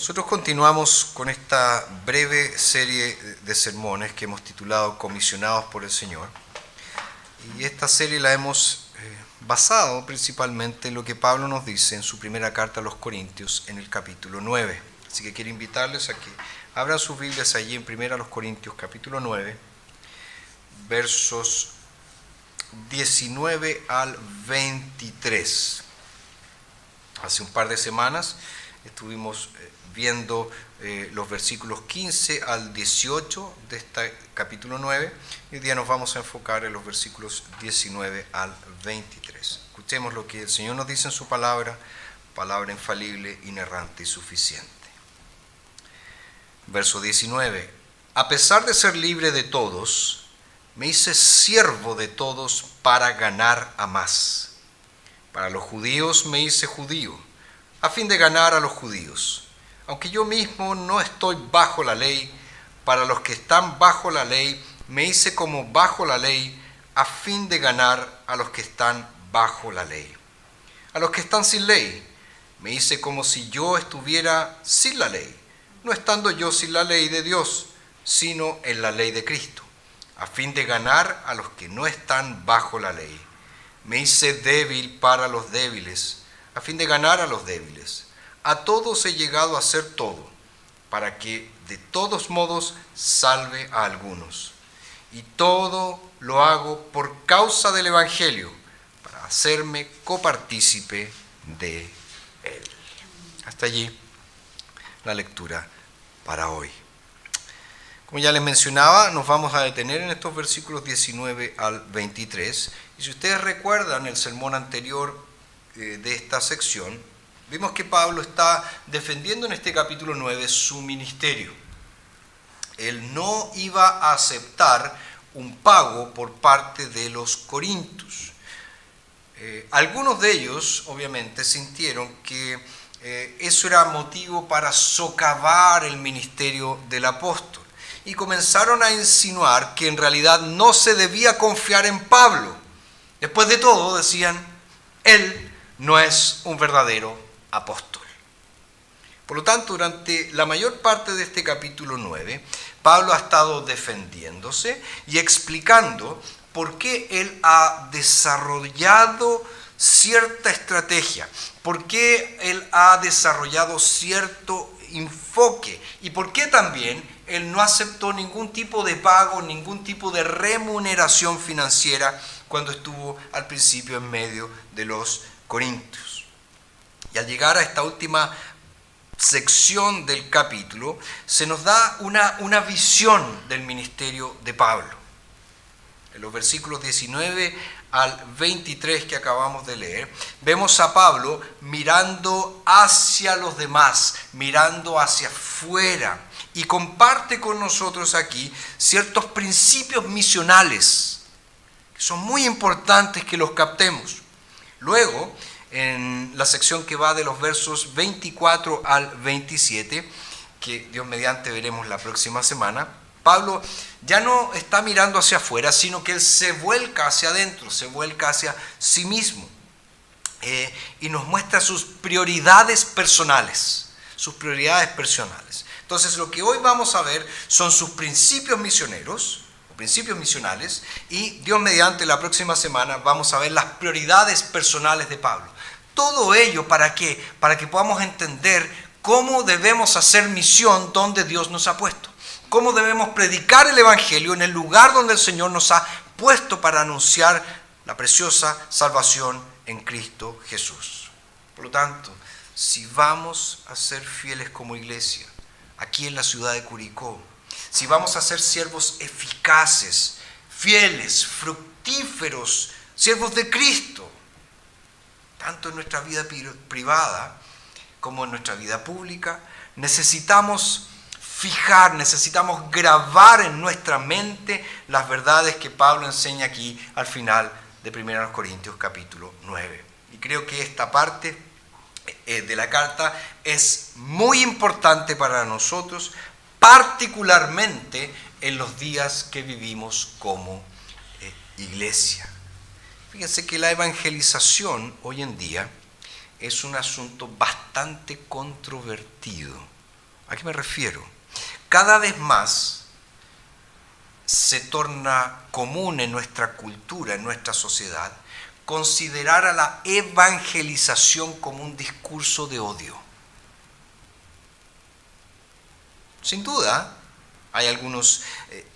Nosotros continuamos con esta breve serie de sermones que hemos titulado Comisionados por el Señor. Y esta serie la hemos basado principalmente en lo que Pablo nos dice en su primera carta a los Corintios en el capítulo 9. Así que quiero invitarles a que abran sus Biblias allí en 1 Corintios capítulo 9, versos 19 al 23. Hace un par de semanas estuvimos viendo los versículos 15 al 18 de este capítulo 9 y hoy día nos vamos a enfocar en los versículos 19 al 23. Escuchemos lo que el Señor nos dice en su palabra, palabra infalible, inerrante y suficiente. Verso 19. A pesar de ser libre de todos, me hice siervo de todos para ganar a más. Para los judíos me hice judío, a fin de ganar a los judíos. Aunque yo mismo no estoy bajo la ley, para los que están bajo la ley me hice como bajo la ley, a fin de ganar a los que están bajo la ley. A los que están sin ley me hice como si yo estuviera sin la ley, no estando yo sin la ley de Dios, sino en la ley de Cristo, a fin de ganar a los que no están bajo la ley. Me hice débil para los débiles, a fin de ganar a los débiles. A todos he llegado a ser todo, para que de todos modos salve a algunos. Y todo lo hago por causa del Evangelio, para hacerme copartícipe de él. Hasta allí la lectura para hoy. Como ya les mencionaba, nos vamos a detener en estos versículos 19 al 23. Y si ustedes recuerdan el sermón anterior de esta sección, vimos que Pablo está defendiendo en este capítulo 9 su ministerio. Él no iba a aceptar un pago por parte de los corintios. Algunos de ellos, obviamente, sintieron que eso era motivo para socavar el ministerio del apóstol. Y comenzaron a insinuar que en realidad no se debía confiar en Pablo. Después de todo, decían, él no es un verdadero apóstol. Por lo tanto, durante la mayor parte de este capítulo 9, Pablo ha estado defendiéndose y explicando por qué él ha desarrollado cierta estrategia, por qué él ha desarrollado cierto enfoque y por qué también él no aceptó ningún tipo de pago, ningún tipo de remuneración financiera cuando estuvo al principio en medio de los corintios. Y al llegar a esta última sección del capítulo, se nos da una visión del ministerio de Pablo. En los versículos 19 al 23 que acabamos de leer, vemos a Pablo mirando hacia los demás, mirando hacia afuera, y comparte con nosotros aquí ciertos principios misionales, que son muy importantes que los captemos. Luego, en la sección que va de los versos 24 al 27, que Dios mediante veremos la próxima semana, Pablo ya no está mirando hacia afuera, sino que él se vuelca hacia adentro, se vuelca hacia sí mismo y nos muestra sus prioridades personales, Entonces lo que hoy vamos a ver son sus principios misioneros, principios misionales, y Dios mediante la próxima semana vamos a ver las prioridades personales de Pablo. Todo ello ¿para qué? Para que podamos entender cómo debemos hacer misión donde Dios nos ha puesto. Cómo debemos predicar el Evangelio en el lugar donde el Señor nos ha puesto para anunciar la preciosa salvación en Cristo Jesús. Por lo tanto, si vamos a ser fieles como iglesia, aquí en la ciudad de Curicó, si vamos a ser siervos eficaces, fieles, fructíferos, siervos de Cristo, tanto en nuestra vida privada como en nuestra vida pública, necesitamos grabar en nuestra mente las verdades que Pablo enseña aquí al final de 1 Corintios capítulo 9. Y creo que esta parte de la carta es muy importante para nosotros, particularmente en los días que vivimos como iglesia. Fíjense que la evangelización hoy en día es un asunto bastante controvertido. ¿A qué me refiero? Cada vez más se torna común en nuestra cultura, en nuestra sociedad, considerar a la evangelización como un discurso de odio. Sin duda, hay algunos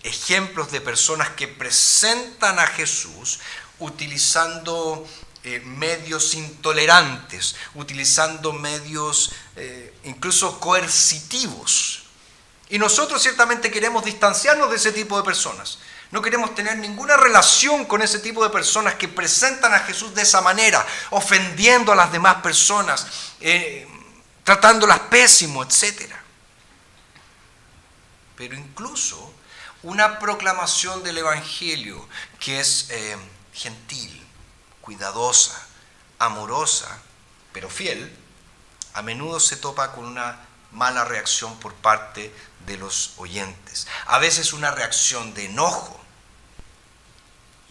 ejemplos de personas que presentan a Jesús utilizando medios intolerantes, utilizando medios incluso coercitivos. Y nosotros ciertamente queremos distanciarnos de ese tipo de personas. No queremos tener ninguna relación con ese tipo de personas que presentan a Jesús de esa manera, ofendiendo a las demás personas, tratándolas pésimo, etc. Pero incluso una proclamación del Evangelio que es gentil, cuidadosa, amorosa, pero fiel, a menudo se topa con una mala reacción por parte de los oyentes. A veces una reacción de enojo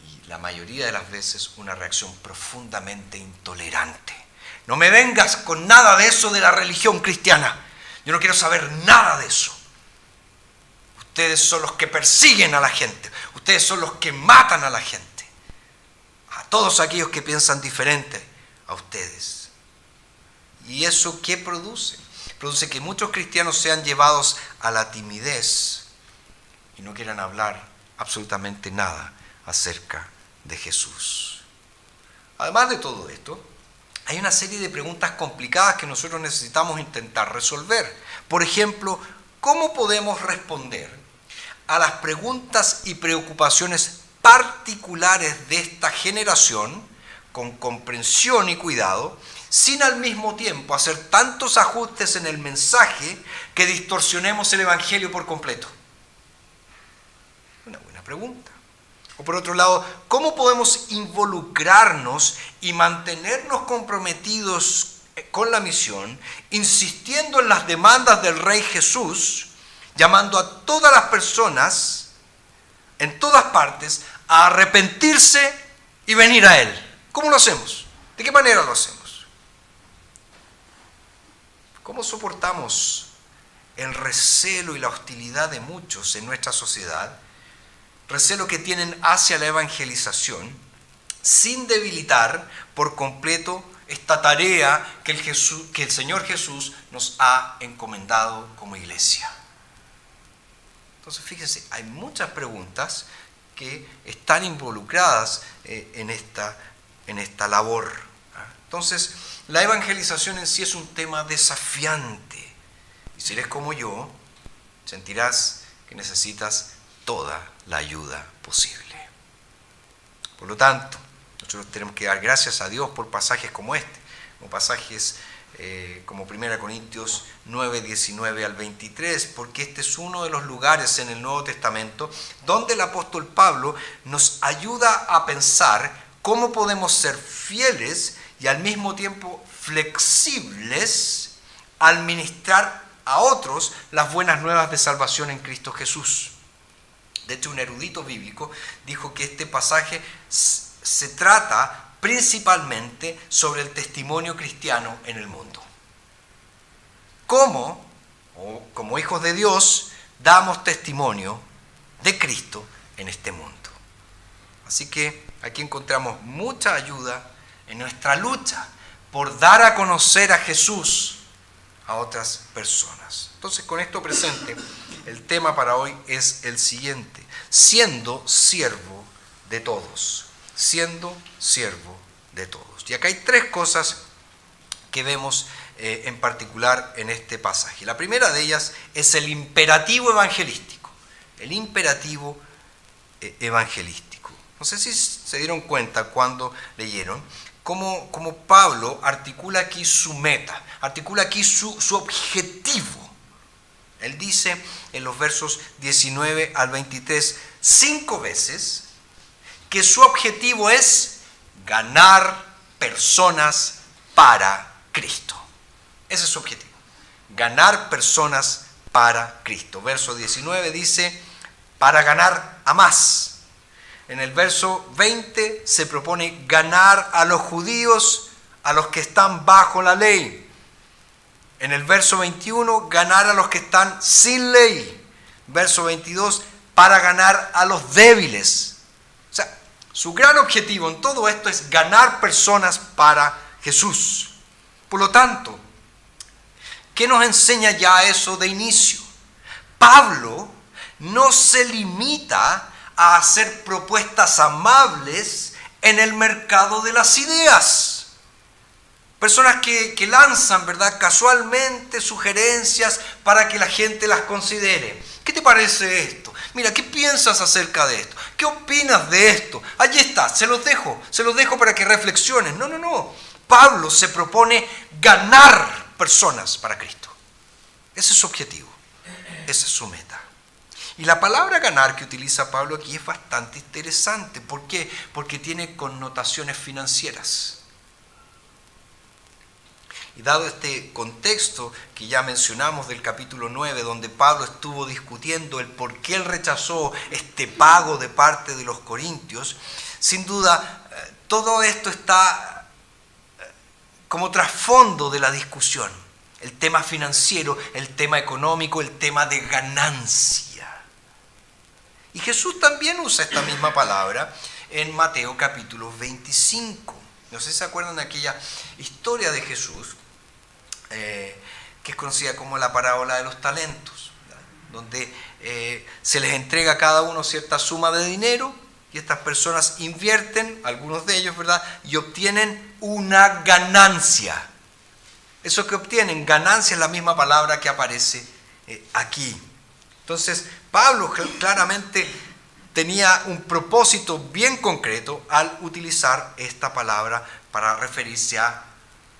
y la mayoría de las veces una reacción profundamente intolerante. No me vengas con nada de eso de la religión cristiana. Yo no quiero saber nada de eso. Ustedes son los que persiguen a la gente. Ustedes son los que matan a la gente. A todos aquellos que piensan diferente a ustedes. ¿Y eso qué produce? Produce que muchos cristianos sean llevados a la timidez y no quieran hablar absolutamente nada acerca de Jesús. Además de todo esto, hay una serie de preguntas complicadas que nosotros necesitamos intentar resolver. Por ejemplo, ¿cómo podemos responder a las preguntas y preocupaciones particulares de esta generación con comprensión y cuidado, sin al mismo tiempo hacer tantos ajustes en el mensaje que distorsionemos el Evangelio por completo? Una buena pregunta. O por otro lado, ¿cómo podemos involucrarnos y mantenernos comprometidos con la misión, insistiendo en las demandas del Rey Jesús, llamando a todas las personas, en todas partes, a arrepentirse y venir a Él? ¿Cómo lo hacemos? ¿De qué manera lo hacemos? ¿Cómo soportamos el recelo y la hostilidad de muchos en nuestra sociedad? Recelo que tienen hacia la evangelización, sin debilitar por completo esta tarea que el Señor Jesús nos ha encomendado como iglesia. Entonces, fíjense, hay muchas preguntas que están involucradas en esta labor. Entonces, la evangelización en sí es un tema desafiante. Y si eres como yo, sentirás que necesitas toda la ayuda posible. Por lo tanto, nosotros tenemos que dar gracias a Dios por pasajes como este, como pasajes como 1 Corintios 9, 19 al 23, porque este es uno de los lugares en el Nuevo Testamento donde el apóstol Pablo nos ayuda a pensar cómo podemos ser fieles y al mismo tiempo flexibles al ministrar a otros las buenas nuevas de salvación en Cristo Jesús. De hecho, un erudito bíblico dijo que este pasaje se trata principalmente sobre el testimonio cristiano en el mundo. ¿Cómo, como hijos de Dios, damos testimonio de Cristo en este mundo? Así que aquí encontramos mucha ayuda en nuestra lucha por dar a conocer a Jesús a otras personas. Entonces, con esto presente, el tema para hoy es el siguiente: siendo siervo de todos. Siendo siervo de todos. Y acá hay tres cosas que vemos en particular en este pasaje. La primera de ellas es el imperativo evangelístico. El imperativo evangelístico. No sé si se dieron cuenta cuando leyeron cómo Pablo articula aquí su meta, articula aquí su objetivo. Él dice en los versos 19 al 23 5 veces que su objetivo es ganar personas para Cristo. Ese es su objetivo. Ganar personas para Cristo. Verso 19 dice, para ganar a más. En el verso 20 se propone ganar a los judíos, a los que están bajo la ley. En el verso 21, ganar a los que están sin ley. Verso 22, para ganar a los débiles. O sea, su gran objetivo en todo esto es ganar personas para Jesús. Por lo tanto, ¿qué nos enseña ya eso de inicio? Pablo no se limita a hacer propuestas amables en el mercado de las ideas. Personas que lanzan, ¿verdad?, casualmente sugerencias para que la gente las considere. ¿Qué te parece esto? Mira, ¿qué piensas acerca de esto? ¿Qué opinas de esto? Allí está, se los dejo para que reflexiones. No. Pablo se propone ganar personas para Cristo. Ese es su objetivo, esa es su meta. Y la palabra ganar que utiliza Pablo aquí es bastante interesante. ¿Por qué? Porque tiene connotaciones financieras. Y dado este contexto que ya mencionamos del capítulo 9, donde Pablo estuvo discutiendo el por qué él rechazó este pago de parte de los corintios, sin duda todo esto está como trasfondo de la discusión. El tema financiero, el tema económico, el tema de ganancia. Y Jesús también usa esta misma palabra en Mateo capítulo 25. No sé si se acuerdan de aquella historia de Jesús, que es conocida como la parábola de los talentos, ¿verdad?, donde se les entrega a cada uno cierta suma de dinero y estas personas invierten, algunos de ellos, ¿verdad?, y obtienen una ganancia. Eso que obtienen, ganancia, es la misma palabra que aparece aquí. Entonces, Pablo claramente tenía un propósito bien concreto al utilizar esta palabra para referirse a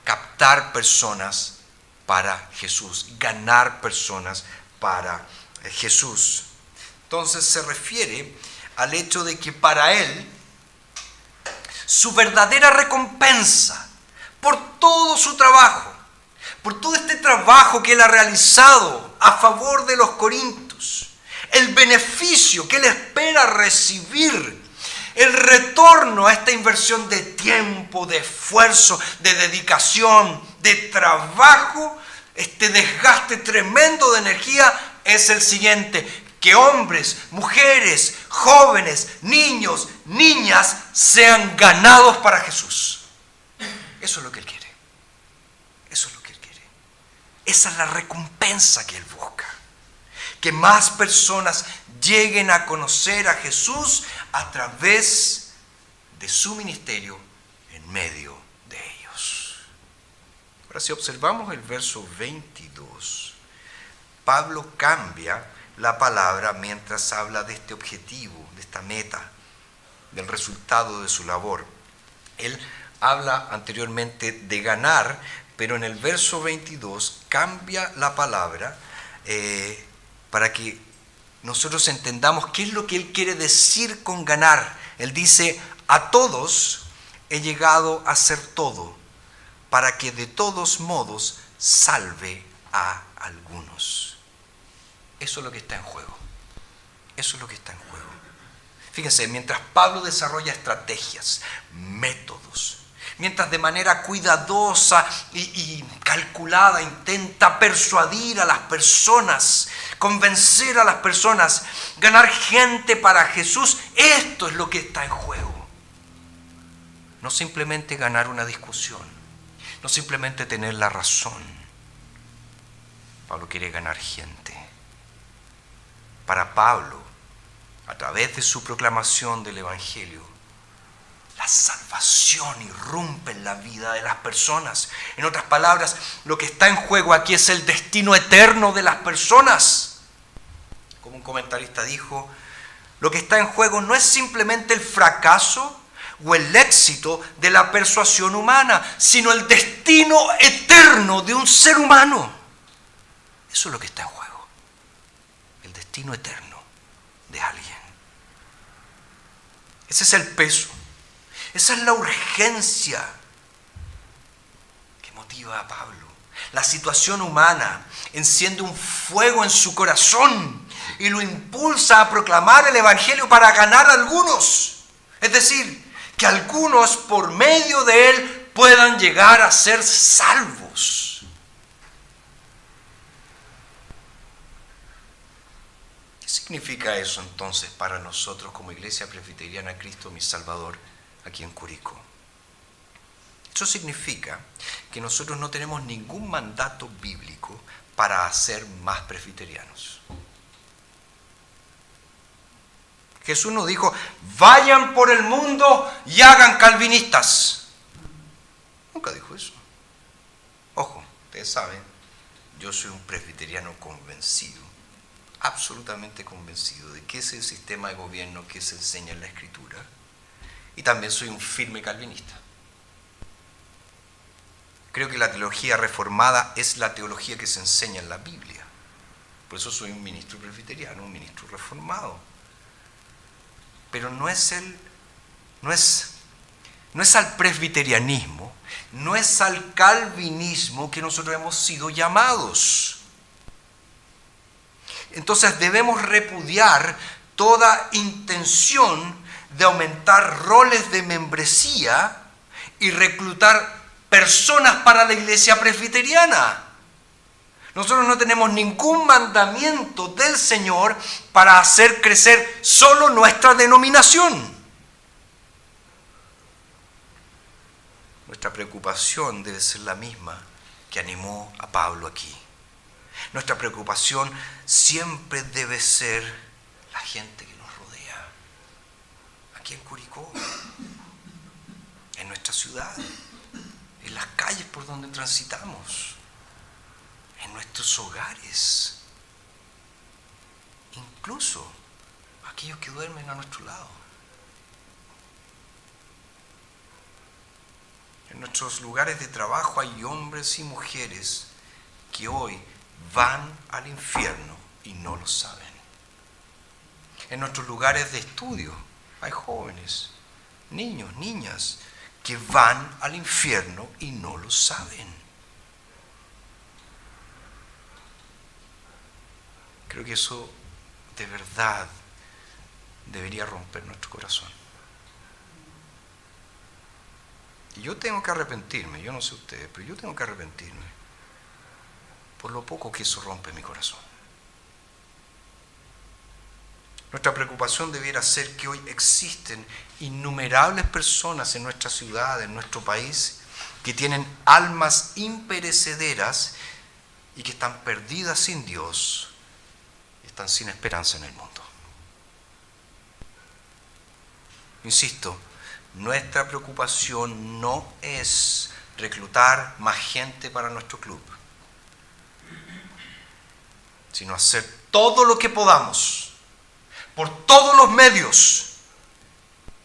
captar personas para Jesús, ganar personas para Jesús. Entonces se refiere al hecho de que para él su verdadera recompensa por todo su trabajo, por todo este trabajo que él ha realizado a favor de los corintios, el beneficio que él espera recibir, el retorno a esta inversión de tiempo, de esfuerzo, de dedicación, de trabajo, este desgaste tremendo de energía, es el siguiente: que hombres, mujeres, jóvenes, niños, niñas sean ganados para Jesús. Eso es lo que él quiere. Eso es lo que él quiere. Esa es la recompensa que él busca. Que más personas lleguen a conocer a Jesús a través de su ministerio en medio de ellos. Ahora, si observamos el verso 22, Pablo cambia la palabra mientras habla de este objetivo, de esta meta, del resultado de su labor. Él habla anteriormente de ganar, pero en el verso 22 cambia la palabra para que nosotros entendamos qué es lo que él quiere decir con ganar. Él dice: a todos he llegado a ser todo, para que de todos modos salve a algunos. Eso es lo que está en juego. Eso es lo que está en juego. Fíjense, mientras Pablo desarrolla estrategias, métodos, mientras de manera cuidadosa y calculada intenta persuadir a las personas, convencer a las personas, ganar gente para Jesús, esto es lo que está en juego. No simplemente ganar una discusión, no simplemente tener la razón. Pablo quiere ganar gente. Para Pablo, a través de su proclamación del Evangelio, la salvación irrumpe en la vida de las personas. En otras palabras, lo que está en juego aquí es el destino eterno de las personas. Como un comentarista dijo, lo que está en juego no es simplemente el fracaso o el éxito de la persuasión humana, sino el destino eterno de un ser humano. Eso es lo que está en juego. El destino eterno de alguien. Ese es el peso. Esa es la urgencia que motiva a Pablo. La situación humana enciende un fuego en su corazón y lo impulsa a proclamar el Evangelio para ganar a algunos. Es decir, que algunos por medio de él puedan llegar a ser salvos. significa eso entonces para nosotros como Iglesia Presbiteriana Cristo mi Salvador aquí en Curicó? Eso significa que nosotros no tenemos ningún mandato bíblico para hacer más presbiterianos. Jesús nos dijo, vayan por el mundo y hagan calvinistas. Nunca dijo eso. Ojo, ustedes saben, yo soy un presbiteriano convencido, absolutamente convencido de que es el sistema de gobierno que se enseña en la Escritura. Y también soy un firme calvinista. Creo que la teología reformada es la teología que se enseña en la Biblia. Por eso soy un ministro presbiteriano, un ministro reformado. Pero no es al presbiterianismo, no es al calvinismo que nosotros hemos sido llamados. Entonces debemos repudiar toda intención de aumentar roles de membresía y reclutar personas para la iglesia presbiteriana. Nosotros no tenemos ningún mandamiento del Señor para hacer crecer solo nuestra denominación. Nuestra preocupación debe ser la misma que animó a Pablo aquí. Nuestra preocupación siempre debe ser la gente que nos rodea. Aquí en Curicó, en nuestra ciudad, en las calles por donde transitamos, en nuestros hogares, incluso aquellos que duermen a nuestro lado. En nuestros lugares de trabajo hay hombres y mujeres que hoy van al infierno y no lo saben. En nuestros lugares de estudio hay jóvenes, niños, niñas, que van al infierno y no lo saben. Creo que eso de verdad debería romper nuestro corazón. Y yo tengo que arrepentirme, yo no sé ustedes, pero yo tengo que arrepentirme por lo poco que eso rompe mi corazón. Nuestra preocupación debiera ser que hoy existen innumerables personas en nuestra ciudad, en nuestro país, que tienen almas imperecederas y que están perdidas sin Dios, y están sin esperanza en el mundo. Insisto, nuestra preocupación no es reclutar más gente para nuestro club, sino hacer todo lo que podamos, por todos los medios,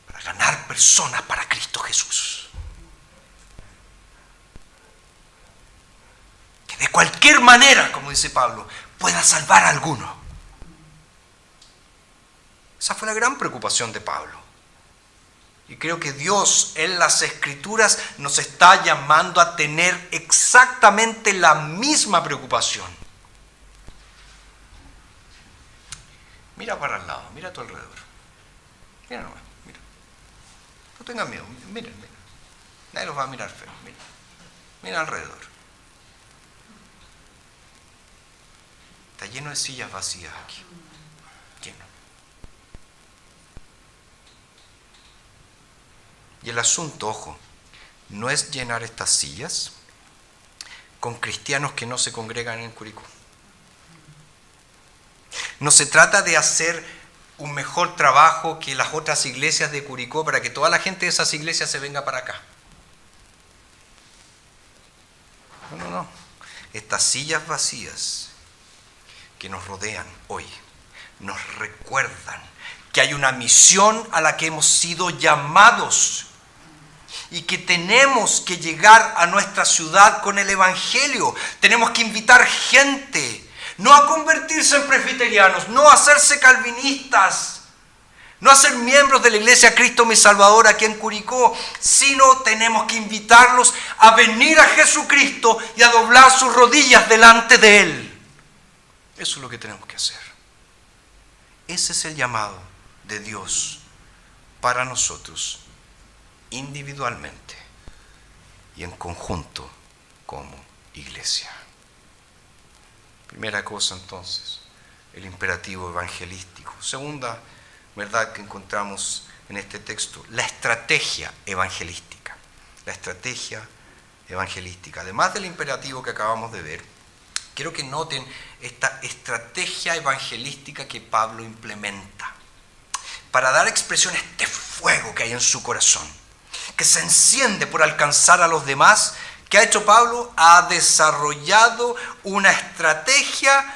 para ganar personas para Cristo Jesús. Que de cualquier manera, como dice Pablo, pueda salvar a alguno. Esa fue la gran preocupación de Pablo. Y creo que Dios en las Escrituras nos está llamando a tener exactamente la misma preocupación. Mira para el lado, mira a tu alrededor. Mira nomás, mira. No tengas miedo, miren. Nadie los va a mirar feo, mira. Mira alrededor. Está lleno de sillas vacías aquí. Lleno. Y el asunto, ojo, no es llenar estas sillas con cristianos que no se congregan en Curicó. No se trata de hacer un mejor trabajo que las otras iglesias de Curicó para que toda la gente de esas iglesias se venga para acá. No. Estas sillas vacías que nos rodean hoy nos recuerdan que hay una misión a la que hemos sido llamados y que tenemos que llegar a nuestra ciudad con el Evangelio. Tenemos que invitar gente, no a convertirse en presbiterianos, no a hacerse calvinistas, no a ser miembros de la Iglesia Cristo mi Salvador aquí en Curicó, sino tenemos que invitarlos a venir a Jesucristo y a doblar sus rodillas delante de Él. Eso es lo que tenemos que hacer. Ese es el llamado de Dios para nosotros, individualmente y en conjunto como iglesia. Primera cosa entonces, el imperativo evangelístico. Segunda verdad que encontramos en este texto, la estrategia evangelística. La estrategia evangelística. Además del imperativo que acabamos de ver, quiero que noten esta estrategia evangelística que Pablo implementa para dar expresión a este fuego que hay en su corazón, que se enciende por alcanzar a los demás. ¿Qué ha hecho Pablo? Ha desarrollado una estrategia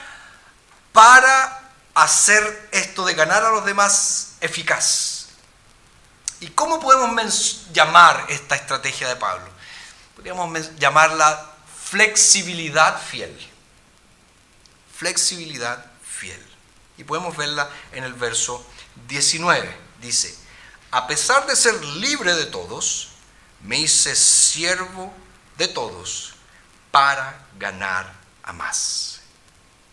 para hacer esto de ganar a los demás eficaz. ¿Y cómo podemos llamar esta estrategia de Pablo? Podríamos llamarla flexibilidad fiel. Flexibilidad fiel. Y podemos verla en el verso 19. Dice, a pesar de ser libre de todos, me hice siervo de todos para ganar a más.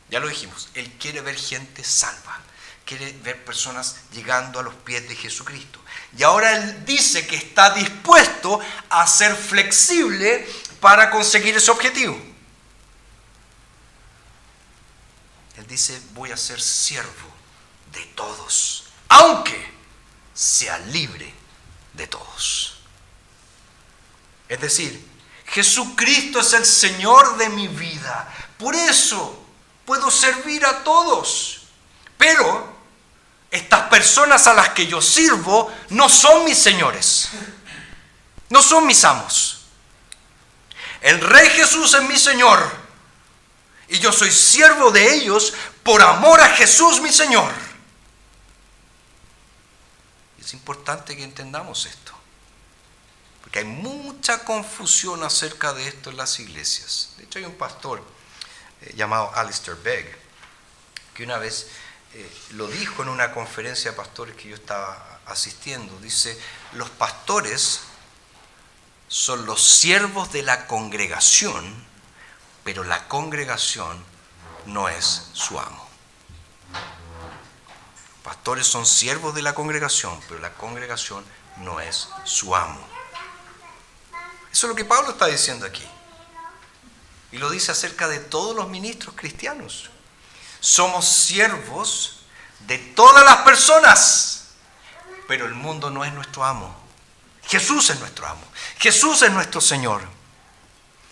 Ya lo dijimos, Él quiere ver gente salva, quiere ver personas llegando a los pies de Jesucristo. Y ahora Él dice que está dispuesto a ser flexible para conseguir ese objetivo. Él dice, voy a ser siervo de todos, aunque sea libre de todos. Es decir, Jesucristo es el Señor de mi vida. Por eso puedo servir a todos. Pero estas personas a las que yo sirvo no son mis señores. No son mis amos. El Rey Jesús es mi Señor. Y yo soy siervo de ellos por amor a Jesús mi Señor. Es importante que entendamos esto. Porque hay mucha confusión acerca de esto en las iglesias. De hecho, hay un pastor llamado Alistair Begg, que una vez lo dijo en una conferencia de pastores que yo estaba asistiendo. Dice, los pastores son los siervos de la congregación, pero la congregación no es su amo. Pastores son siervos de la congregación, pero la congregación no es su amo. Eso es lo que Pablo está diciendo aquí. Y lo dice acerca de todos los ministros cristianos. Somos siervos de todas las personas, pero el mundo no es nuestro amo. Jesús es nuestro amo. Jesús es nuestro Señor.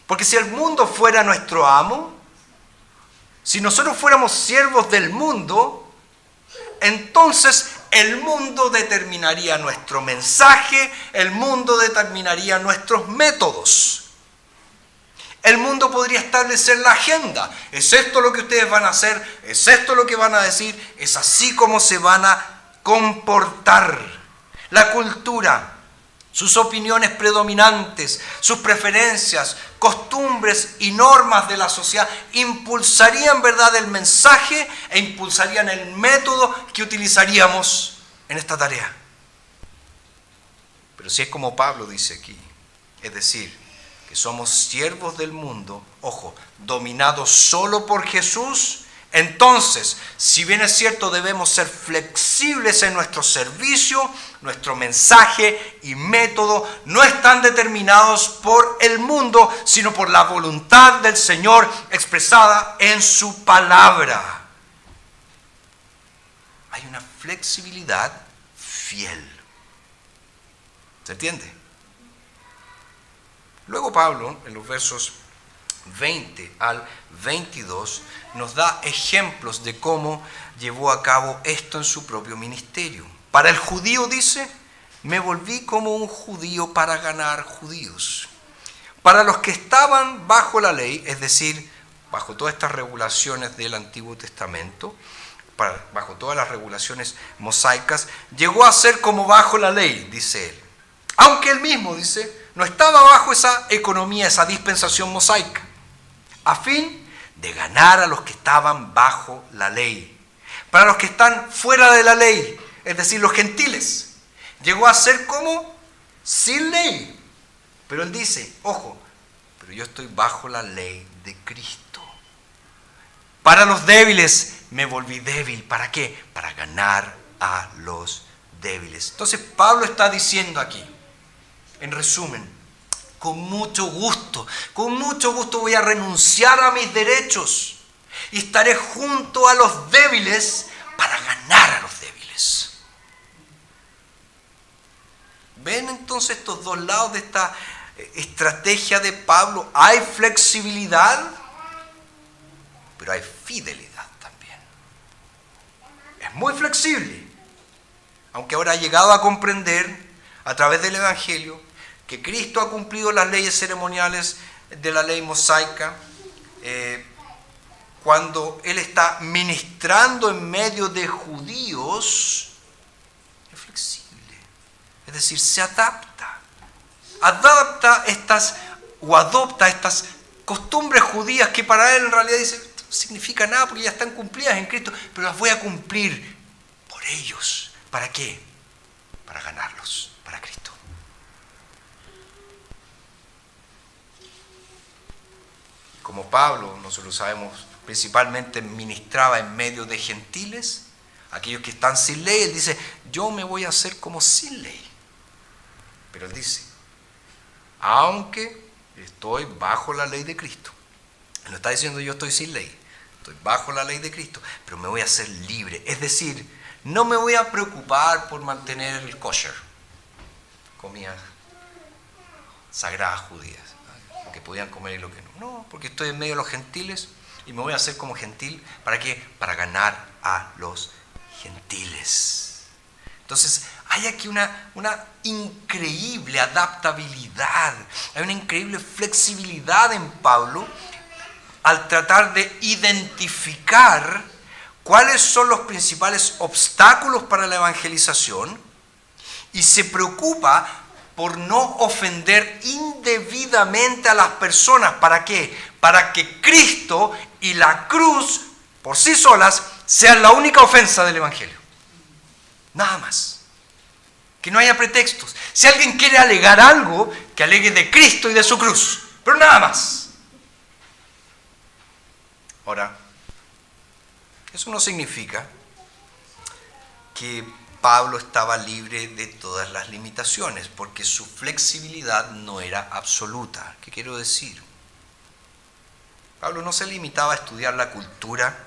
Porque si el mundo fuera nuestro amo, si nosotros fuéramos siervos del mundo, entonces el mundo determinaría nuestro mensaje, el mundo determinaría nuestros métodos. El mundo podría establecer la agenda. ¿Es esto lo que ustedes van a hacer? ¿Es esto lo que van a decir? ¿Es así como se van a comportar? La cultura, sus opiniones predominantes, sus preferencias, costumbres y normas de la sociedad impulsarían, ¿verdad?, el mensaje e impulsarían el método que utilizaríamos en esta tarea. Pero si es como Pablo dice aquí, es decir, que somos siervos del mundo, ojo, dominados solo por Jesús, entonces, si bien es cierto, debemos ser flexibles en nuestro servicio, nuestro mensaje y método no están determinados por el mundo, sino por la voluntad del Señor expresada en su palabra. Hay una flexibilidad fiel. ¿Se entiende? Luego Pablo, en los versos 20 al 22, nos da ejemplos de cómo llevó a cabo esto en su propio ministerio. Para el judío dice, me volví como un judío para ganar judíos. Para los que estaban bajo la ley, es decir, bajo todas estas regulaciones del Antiguo Testamento, bajo todas las regulaciones mosaicas, llegó a ser como bajo la ley, dice él. Aunque él mismo, dice, no estaba bajo esa economía, esa dispensación mosaica, a fin de ganar a los que estaban bajo la ley. Para los que están fuera de la ley, es decir, los gentiles, llegó a ser como sin ley. Pero él dice, ojo, pero yo estoy bajo la ley de Cristo. Para los débiles me volví débil. ¿Para qué? Para ganar a los débiles. Entonces Pablo está diciendo aquí, en resumen, con mucho gusto voy a renunciar a mis derechos Y estaré junto a los débiles para ganar a los débiles. ¿Ven entonces estos dos lados de esta estrategia de Pablo? Hay flexibilidad, pero hay fidelidad también. Es muy flexible, aunque ahora ha llegado a comprender a través del Evangelio que Cristo ha cumplido las leyes ceremoniales de la ley mosaica, cuando Él está ministrando en medio de judíos, es flexible. Es decir, se adapta adopta estas costumbres judías que para Él en realidad dice, no significa nada porque ya están cumplidas en Cristo, pero las voy a cumplir por ellos. ¿Para qué? Para ganarlos, para Cristo. Como Pablo, nosotros sabemos, principalmente ministraba en medio de gentiles, aquellos que están sin ley, él dice, yo me voy a hacer como sin ley. Pero él dice, aunque estoy bajo la ley de Cristo, él no está diciendo yo estoy sin ley, estoy bajo la ley de Cristo, pero me voy a hacer libre. Es decir, no me voy a preocupar por mantener el kosher, comida sagradas judías, lo que podían comer y lo que no. No, porque estoy en medio de los gentiles y me voy a hacer como gentil. ¿Para qué? Para ganar a los gentiles. Entonces, hay aquí una increíble adaptabilidad, hay una increíble flexibilidad en Pablo al tratar de identificar cuáles son los principales obstáculos para la evangelización y se preocupa por no ofender indebidamente a las personas. ¿Para qué? Para que Cristo y la cruz por sí solas sean la única ofensa del evangelio. Nada más. Que no haya pretextos. Si alguien quiere alegar algo, que alegue de Cristo y de su cruz. Pero nada más. Ahora, eso no significa que Pablo estaba libre de todas las limitaciones, porque su flexibilidad no era absoluta. ¿Qué quiero decir? Pablo no se limitaba a estudiar la cultura,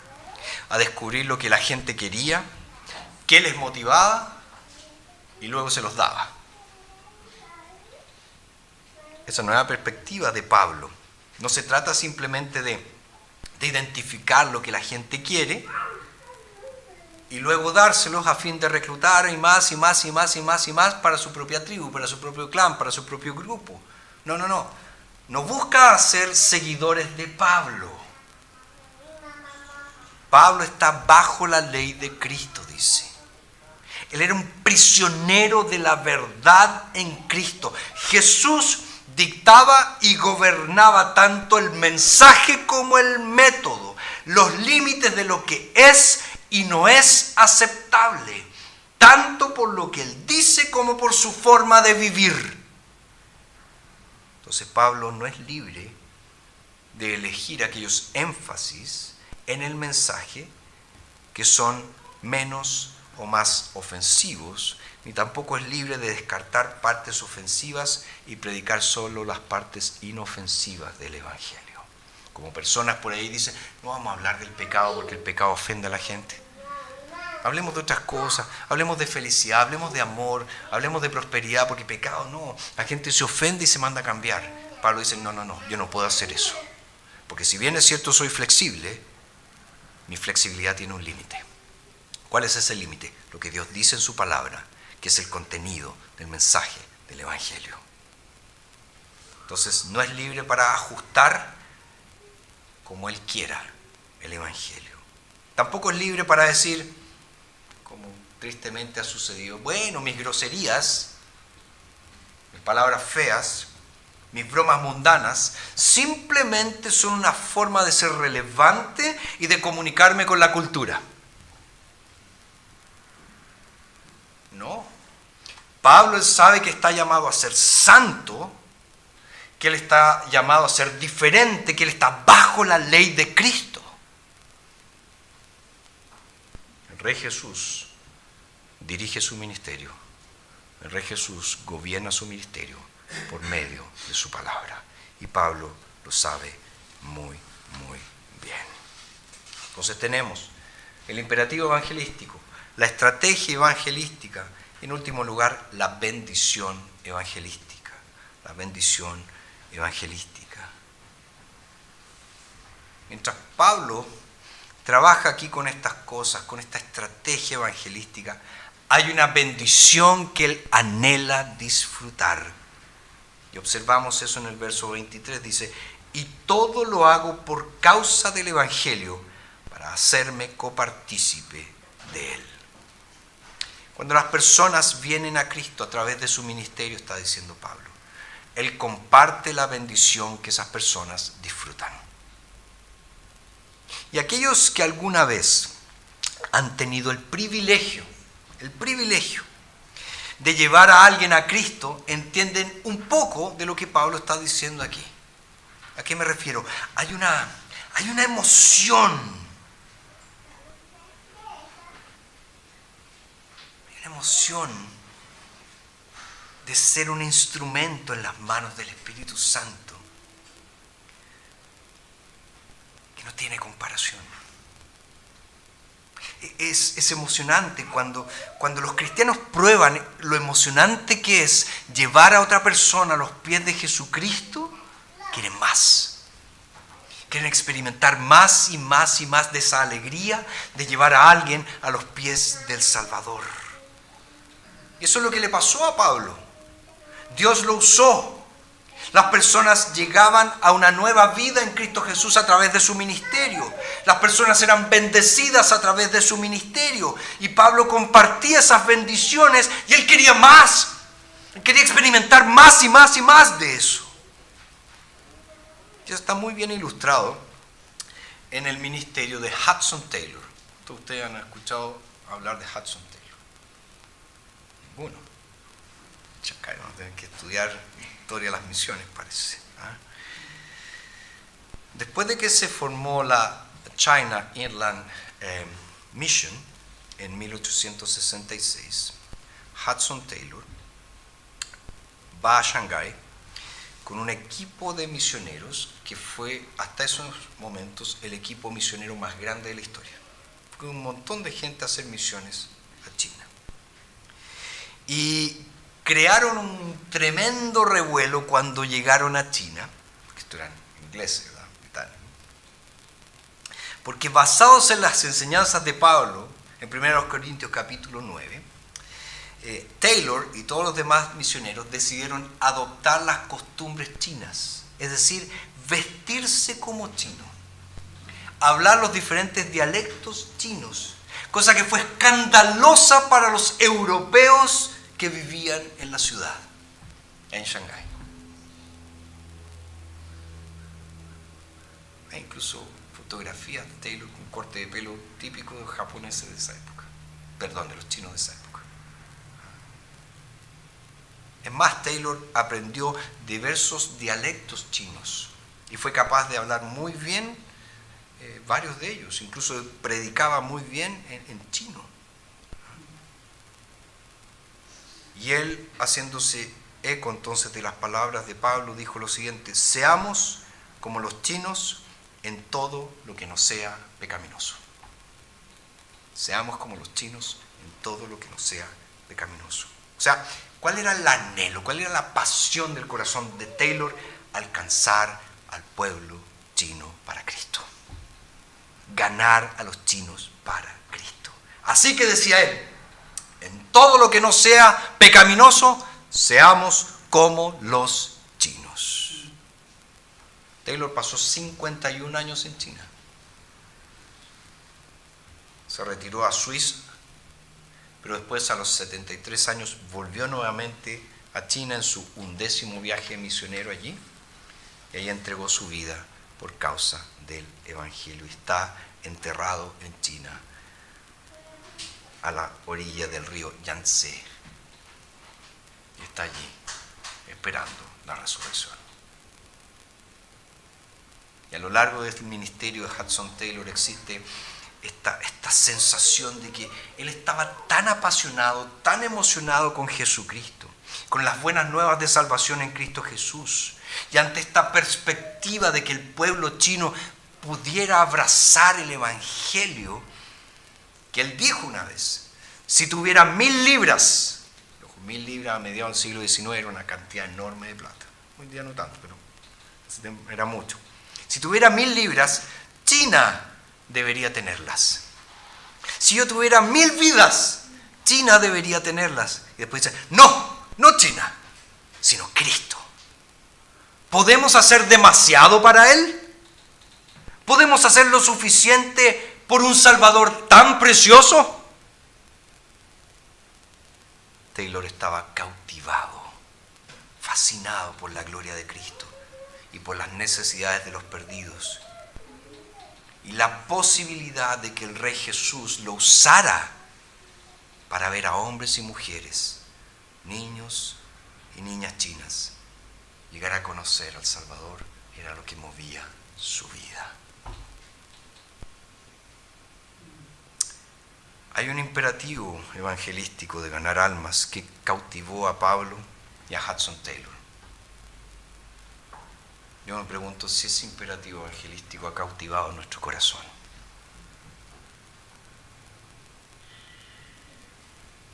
a descubrir lo que la gente quería, qué les motivaba y luego se los daba. Esa no es la perspectiva de Pablo. No se trata simplemente de identificar lo que la gente quiere y luego dárselos a fin de reclutar y más y más y más y más y más para su propia tribu, para su propio clan, para su propio grupo. No. No busca ser seguidores de Pablo. Pablo está bajo la ley de Cristo, dice. Él era un prisionero de la verdad en Cristo. Jesús dictaba y gobernaba tanto el mensaje como el método, los límites de lo que es y no es aceptable, tanto por lo que Él dice como por su forma de vivir. Entonces Pablo no es libre de elegir aquellos énfasis en el mensaje que son menos o más ofensivos, ni tampoco es libre de descartar partes ofensivas y predicar solo las partes inofensivas del Evangelio. Como personas por ahí dicen, no vamos a hablar del pecado porque el pecado ofende a la gente. Hablemos de otras cosas, hablemos de felicidad, hablemos de amor, hablemos de prosperidad, porque pecado no. La gente se ofende y se manda a cambiar. Pablo dice, no, yo no puedo hacer eso. Porque si bien es cierto soy flexible, mi flexibilidad tiene un límite. ¿Cuál es ese límite? Lo que Dios dice en su palabra, que es el contenido del mensaje del Evangelio. Entonces no es libre para ajustar como Él quiera el Evangelio. Tampoco es libre para decir, como tristemente ha sucedido, bueno, mis groserías, mis palabras feas, mis bromas mundanas, simplemente son una forma de ser relevante y de comunicarme con la cultura. No. Pablo él sabe que está llamado a ser santo, que él está llamado a ser diferente, que él está bajo la ley de Cristo. El Rey Jesús dirige su ministerio. El Rey Jesús gobierna su ministerio por medio de su palabra. Y Pablo lo sabe muy, muy bien. Entonces tenemos el imperativo evangelístico, la estrategia evangelística y en último lugar la bendición evangelística. La bendición evangelística. Mientras Pablo trabaja aquí con estas cosas, con esta estrategia evangelística, hay una bendición que él anhela disfrutar. Y observamos eso en el verso 23, dice, y todo lo hago por causa del Evangelio, para hacerme copartícipe de él. Cuando las personas vienen a Cristo a través de su ministerio, está diciendo Pablo, él comparte la bendición que esas personas disfrutan. Y aquellos que alguna vez han tenido el privilegio de llevar a alguien a Cristo, entienden un poco de lo que Pablo está diciendo aquí. ¿A qué me refiero? Hay una emoción. Hay una emoción de ser un instrumento en las manos del Espíritu Santo que no tiene comparación. Es emocionante cuando los cristianos prueban lo emocionante que es llevar a otra persona a los pies de Jesucristo. Quieren más. Quieren experimentar más y más y más de esa alegría de llevar a alguien a los pies del Salvador. Y eso es lo que le pasó a Pablo. Dios lo usó. Las personas llegaban a una nueva vida en Cristo Jesús a través de su ministerio. Las personas eran bendecidas a través de su ministerio. Y Pablo compartía esas bendiciones y él quería más. Él quería experimentar más y más y más de eso. Y está muy bien ilustrado en el ministerio de Hudson Taylor. Ustedes han escuchado hablar de Hudson Taylor. Ninguno. Chacay, vamos a tener que estudiar historia de las misiones, parece. Después de que se formó la China Inland Mission en 1866, Hudson Taylor va a Shanghái con un equipo de misioneros que fue hasta esos momentos el equipo misionero más grande de la historia. Fue un montón de gente a hacer misiones a China. Y crearon un tremendo revuelo cuando llegaron a China, porque esto eran ingleses, ¿verdad? Porque basados en las enseñanzas de Pablo, en 1 Corintios capítulo 9, Taylor y todos los demás misioneros decidieron adoptar las costumbres chinas, es decir, vestirse como chino, hablar los diferentes dialectos chinos, cosa que fue escandalosa para los europeos que vivían en la ciudad, en Shanghái. Hay incluso fotografías de Taylor con corte de pelo típico de los japoneses de esa época, perdón, de los chinos de esa época. Es más, Taylor aprendió diversos dialectos chinos y fue capaz de hablar muy bien varios de ellos, incluso predicaba muy bien en chino. Y él, haciéndose eco entonces de las palabras de Pablo, dijo lo siguiente: seamos como los chinos en todo lo que no sea pecaminoso. Seamos como los chinos en todo lo que no sea pecaminoso. O sea, ¿cuál era el anhelo? ¿Cuál era la pasión del corazón de Taylor? Alcanzar al pueblo chino para Cristo. Ganar a los chinos para Cristo. Así que decía él, en todo lo que no sea pecaminoso, seamos como los chinos. Taylor pasó 51 años en China. Se retiró a Suiza, pero después a los 73 años volvió nuevamente a China en su 11º viaje misionero allí, y ahí entregó su vida por causa del Evangelio. Está enterrado en China, a la orilla del río Yangtze, y está allí esperando la resurrección. Y a lo largo del ministerio de Hudson Taylor existe esta sensación de que él estaba tan apasionado, tan emocionado con Jesucristo, con las buenas nuevas de salvación en Cristo Jesús, y ante esta perspectiva de que el pueblo chino pudiera abrazar el evangelio que él dijo una vez. Si tuviera 1000 libras, 1000 libras a mediados del siglo XIX era una cantidad enorme de plata. Hoy día no tanto, pero era mucho. Si tuviera 1000 libras, China debería tenerlas. Si yo tuviera 1000 vidas, China debería tenerlas. Y después dice, no China, sino Cristo. ¿Podemos hacer demasiado para Él? ¿Podemos hacer lo suficiente por un Salvador tan precioso? Taylor estaba cautivado, fascinado por la gloria de Cristo y por las necesidades de los perdidos. Y la posibilidad de que el Rey Jesús lo usara para ver a hombres y mujeres, niños y niñas chinas, llegar a conocer al Salvador era lo que movía su vida. Hay un imperativo evangelístico de ganar almas que cautivó a Pablo y a Hudson Taylor. Yo me pregunto si ese imperativo evangelístico ha cautivado nuestro corazón.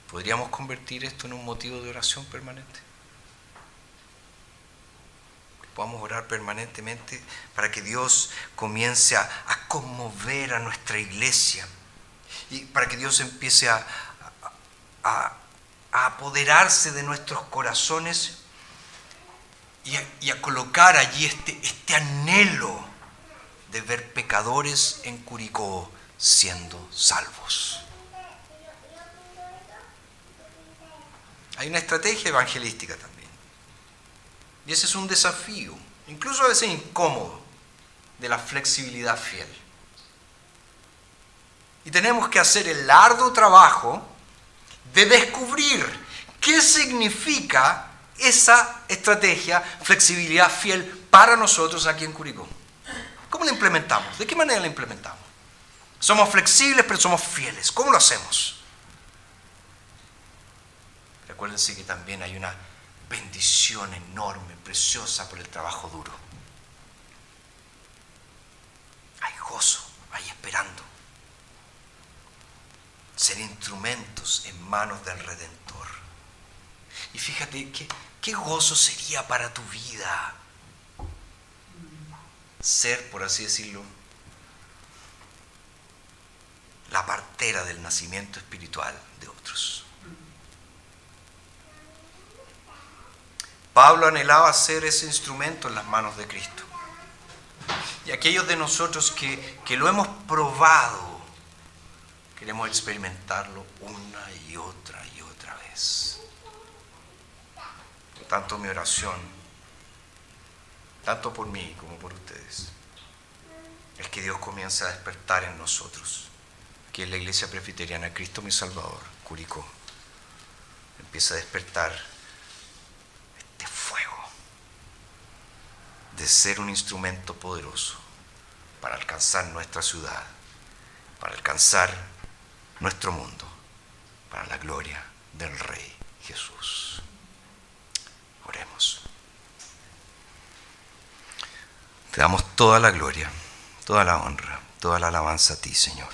¿Podríamos convertir esto en un motivo de oración permanente? Que podamos orar permanentemente para que Dios comience a conmover a nuestra iglesia y para que Dios empiece a apoderarse de nuestros corazones y a colocar allí este anhelo de ver pecadores en Curicó siendo salvos. Hay una estrategia evangelística también. Y ese es un desafío, incluso a veces incómodo, de la flexibilidad fiel. Y tenemos que hacer el arduo trabajo de descubrir qué significa esa estrategia, flexibilidad fiel para nosotros aquí en Curicó. ¿Cómo la implementamos? ¿De qué manera la implementamos? Somos flexibles, pero somos fieles. ¿Cómo lo hacemos? Recuérdense que también hay una bendición enorme, preciosa por el trabajo duro. Hay gozo, hay esperando. Ser instrumentos en manos del Redentor. Y fíjate qué gozo sería para tu vida ser, por así decirlo, la partera del nacimiento espiritual de otros. Pablo anhelaba ser ese instrumento en las manos de Cristo. Y aquellos de nosotros que lo hemos probado, queremos experimentarlo una y otra vez. Por tanto, mi oración, tanto por mí como por ustedes, es que Dios comience a despertar en nosotros, que es la Iglesia Presbiteriana Cristo mi Salvador, Curicó, empieza a despertar este fuego de ser un instrumento poderoso para alcanzar nuestra ciudad, para alcanzar nuestro mundo, para la gloria del Rey Jesús. Oremos. Te damos toda la gloria, toda la honra, toda la alabanza a ti, Señor.